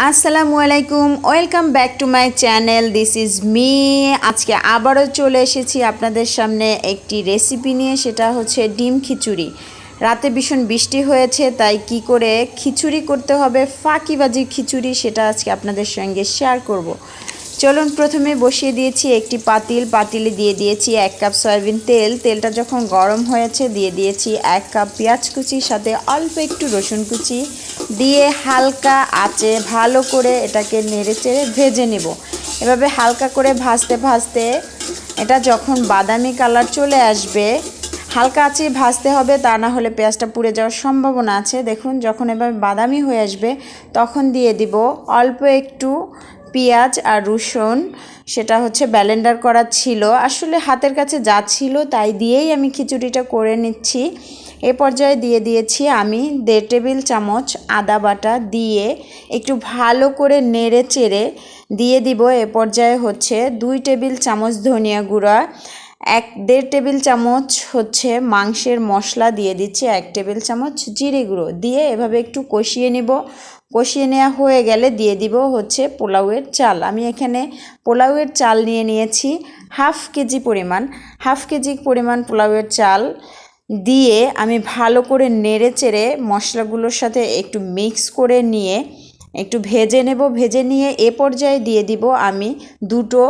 আসসালামু আলাইকুম, welcome back to my channel. This is me. আজকে আবারও চলে এসেছি আপনাদের সামনে একটি রেসিপি নিয়ে, সেটা হচ্ছে ডিম খিচুড়ি। রাতে ভীষণ বৃষ্টি হয়েছে, তাই কি করে খিচুড়ি করতে হবে, ফাঁকিবাজি খিচুড়ি, সেটা আজকে আপনাদের সঙ্গে শেয়ার করব। চলুন, প্রথমে বসিয়ে দিয়েছি একটি পাতিলে দিয়ে দিয়েছি 1 কাপ সয়াবিন তেল। তেলটা যখন গরম হয়েছে দিয়ে দিয়েছি 1 কাপ পেঁয়াজ কুচি, সাথে অল্প একটু রসুন কুচি দিয়ে হালকা আঁচে ভালো করে এটাকে নেড়েচেড়ে ভেজে নেব। এভাবে হালকা করে ভাজতে ভাজতে এটা যখন বাদামি কালার চলে আসবে, হালকা আঁচে ভাজতে হবে, তা না হলে পেঁয়াজটা পুড়ে যাওয়ার সম্ভাবনা আছে। দেখুন, যখন এভাবে বাদামি হয়ে আসবে তখন দিয়ে দিব অল্প একটু পেঁয়াজ আর রসুন। সেটা হচ্ছে ব্লেন্ডার করা ছিল, আসলে হাতের কাছে যা ছিল তাই দিয়েই আমি খিচুড়িটা করে নিচ্ছি। এ পর্যায়ে দিয়ে দিয়েছি আমি 1.5 টেবিল চামচ আদা বাটা, দিয়ে একটু ভালো করে নেড়ে চেড়ে দিয়ে দিব এ পর্যায়ে হচ্ছে 2 টেবিল চামচ ধনিয়া গুঁড়া, 1.5 টেবিল চামচ হচ্ছে মাংসের মশলা দিয়ে দিচ্ছি, 1 টেবিল চামচ জিরে গুঁড়ো দিয়ে এভাবে একটু কষিয়ে নিব। কষিয়ে নেওয়া হয়ে গেলে দিয়ে দিব হচ্ছে পোলাওয়ের চাল। আমি এখানে পোলাওয়ের চাল নিয়েছি হাফ কেজি পরিমাণ পোলাওয়ের চাল দিয়ে আমি ভালো করে নেড়ে চেড়ে মশলাগুলোর সাথে একটু মিক্স করে নিয়ে একটু ভেজে নেব। ভেজে নিয়ে এ পর্যায়ে দিয়ে দিব আমি দুটো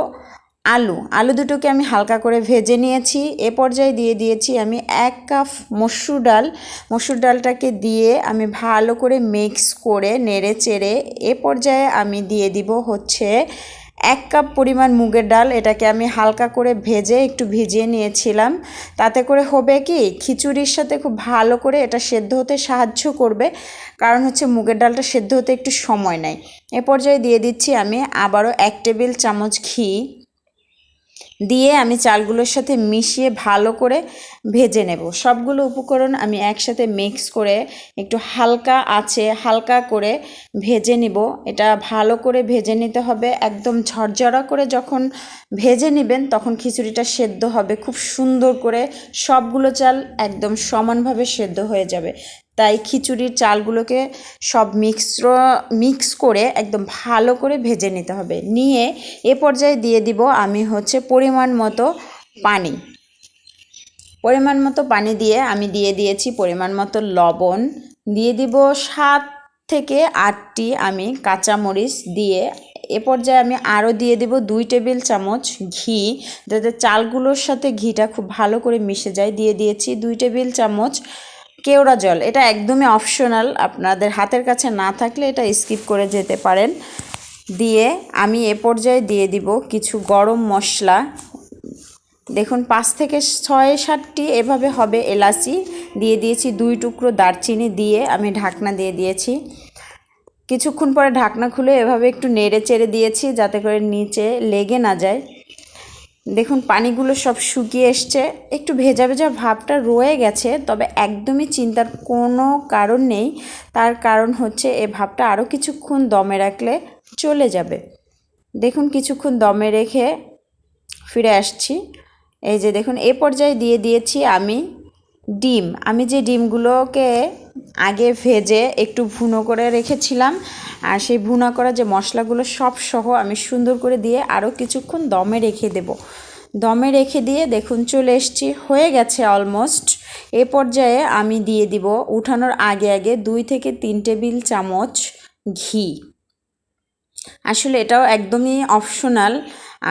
আলু দুটোকে আমি হালকা করে ভেজে নিয়েছি। এ পর্যায়ে দিয়ে দিয়েছি আমি 1 কাপ মসুর ডালটাকে দিয়ে আমি ভালো করে মিক্স করে নেড়ে চেড়ে এ পর্যায়ে আমি দিয়ে দিব হচ্ছে 1 কাপ পরিমাণ মুগের ডাল। এটাকে আমি হালকা করে ভেজে একটু ভিজিয়ে নিয়েছিলাম। তাতে করে হবে কি, খিচুড়ির সাথে খুব ভালো করে এটা সেদ্ধ হতে সাহায্য করবে, কারণ হচ্ছে মুগের ডালটা সেদ্ধ হতে একটু সময় নেয়। এ পর্যায়ে দিয়ে দিচ্ছি আমি আবারও 1 টেবিল চামচ ঘি দিয়ে আমি চালগুলোর সাথে মিশিয়ে ভালো করে ভেজে নেব। সবগুলো উপকরণ আমি একসাথে মিক্স করে একটু হালকা আঁচে হালকা করে ভেজে নিব। এটা ভালো করে ভেজে নিতে হবে, একদম ঝরঝরা করে যখন ভেজে নেবেন তখন খিচুড়িটা সেদ্ধ হবে খুব সুন্দর করে, সবগুলো চাল একদম সমানভাবে সেদ্ধ হয়ে যাবে। তাই খিচুড়ির চালগুলোকে সব মিক্স করে একদম ভালো করে ভেজে নিতে হবে। নিয়ে এ পর্যায়ে দিয়ে দিব আমি হচ্ছে পরিমাণ মতো পানি দিয়ে আমি দিয়ে দিয়েছি পরিমাণ মতো লবণ, দিয়ে দিব 7 থেকে 8টি আমি কাঁচামরিচ দিয়ে এ পর্যায়ে আমি আরও দিয়ে দেব 2 টেবিল চামচ ঘি, যাতে চালগুলোর সাথে ঘিটা খুব ভালো করে মিশে যায়। দিয়ে দিয়েছি 2 টেবিল চামচ কেওড়া জল। এটা একদমই অপশনাল, আপনাদের হাতের কাছে না থাকলে এটা স্কিপ করে যেতে পারেন। দিয়ে আমি এ পর্যায়ে দিয়ে দিব কিছু গরম মশলা। দেখুন 5 থেকে 6-7টি এভাবে হবে এলাচি। দিয়ে দিয়েছি 2 টুকরো দারচিনি, দিয়ে আমি ঢাকনা দিয়ে দিয়েছি। কিছুক্ষণ পরে ঢাকনা খুলে এভাবে একটু নেড়ে চেড়ে দিয়েছি যাতে করে নিচে লেগে না যায়। দেখুন পানিগুলো সব শুকিয়ে এসছে, একটু ভেজা ভেজা ভাবটা রয়ে গেছে, তবে একদমই চিন্তার কোনো কারণ নেই। তার কারণ হচ্ছে এ ভাবটা আরও কিছুক্ষণ দমে রাখলে চলে যাবে। দেখুন কিছুক্ষণ দমে রেখে ফিরে আসছি। এই যে দেখুন এ পর্যায়ে দিয়ে দিয়েছি আমি যে ডিমগুলোকে আগে ভেজে একটু ভুনো করে রেখেছিলাম, আর সেই ভুনা করা যে মশলাগুলো সব সহ আমি সুন্দর করে দিয়ে আরও কিছুক্ষণ দমে রেখে দেব। দমে রেখে দিয়ে দেখুন চলে এসেছি, হয়ে গেছে অলমোস্ট। এ পর্যায়ে আমি দিয়ে দিব উঠানোর আগে 2 থেকে 3 টেবিল চামচ ঘি। আসলে এটাও একদমই অপশনাল,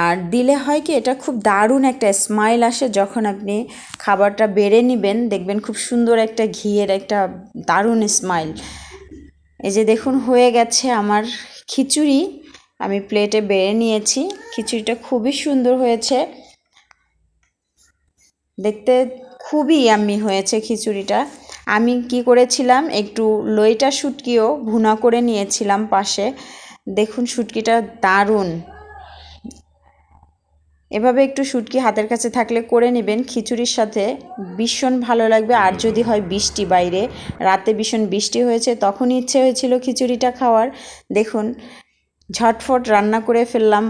আর দিলে হয় কি, এটা খুব দারুণ একটা স্মাইল আসে যখন আপনি খাবারটা বেড়ে নেবেন, দেখবেন খুব সুন্দর একটা ঘিয়ের একটা দারুণ স্মাইল। এই যে দেখুন হয়ে গেছে আমার খিচুড়ি, আমি প্লেটে বেড়ে নিয়েছি। খিচুড়িটা খুবই সুন্দর হয়েছে, দেখতে খুবই ইয়াম্মি হয়েছে খিচুড়িটা। আমি কি করেছিলাম, একটু লইটা শুটকিও ভুনা করে নিয়েছিলাম পাশে। দেখুন শুটকিটা দারুণ, এভাবে একটু শুটকি হাতের কাছে থাকলে করে নেবেন, খিচুড়ির সাথে ভীষণ ভালো লাগবে। আর যদি হয় বৃষ্টি, বাইরে রাতে ভীষণ বৃষ্টি হয়েছে, তখনই ইচ্ছে হয়েছিল খিচুড়িটা খাওয়ার। দেখুন ঝটফট রান্না করে ফেললাম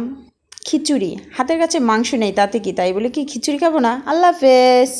খিচুড়ি। হাতের কাছে মাংস নেই তাতে কি, তাই বলে কি খিচুড়ি খাবো না? আল্লাহ হাফেজ।